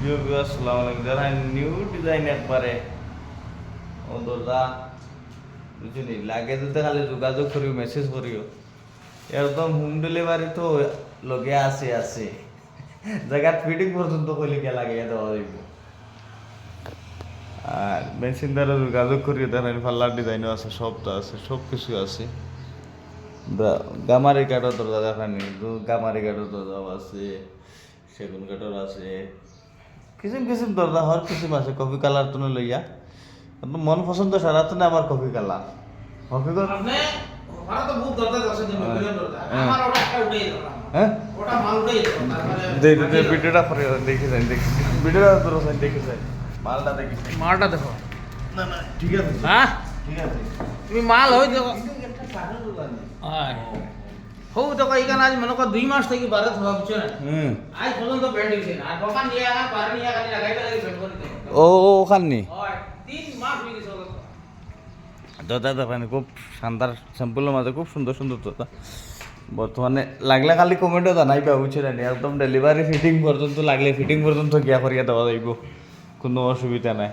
আসসালামু আলাইকুম যারা নিউ ডিজাইন একবারে ও দরজা বুঝলি লাগে দিতে খালি যোগাযোগ করিও মেসেজ করিও একদম হোম ডেলিভারি তো লগে আছে জায়গাত ফিটিং পর্যন্ত কইলে কে লাগে দেওয়া যাইব আর মেশিন দ্বারা যোগাযোগ করিও দেখেন পাল্লার ডিজাইনও আছে সব তো আছে সব কিছু আছে গামারি কাঠও দরজা দেখানি গামারি কাঠও দরজাও আছে সেগুন কাঠর আছে কিসিম কিসিম দরজা হর কিসিম আছে কফি কালার তুমি লইয়া কিন্তু মন পছন্দ সারা তো না আমার কফি কালার কফি কালার আপনি ওরা তো বহুত দরজা আছে যে মিলিয়ন দরজা আমার ওটা একটা উঠাই দিলাম হ্যাঁ ওটা মাল উঠাই দিলাম তারপরে দে ভিডিওটা পরে দেখে যাই ভিডিওটা তোর সাইন দেখে যাই মালটা দেখি মালটা দেখো না না ঠিক আছে হ্যাঁ ঠিক আছে তুমি মাল হই দেখো একটা কাঠের দোকান হয় হৌ দেখো এখানে আজ মনে কর 2 মাস থেকে বারে হওয়া বুঝছো না আজ পর্যন্ত পেন্ট হইছে না আর দোকান নিয়ে আর বারে নিয়ে খালি লাগাইবে লাগি পেন্ট করে দিতে ও ওখানে হয় 3 মাস হয়ে গেছে ওটা দরজা দেখেন খুব শানদার স্যাম্পলের মাঝে খুব সুন্দর সুন্দর দরজা বর্তমানে লাগলে খালি কমেন্টও জানাইবা বুঝছেন একদম ডেলিভারি ফিটিং পর্যন্ত লাগলে ফিটিং পর্যন্ত গিয়া করিয়া দেওয়া যাইব কোনো অসুবিধা নাই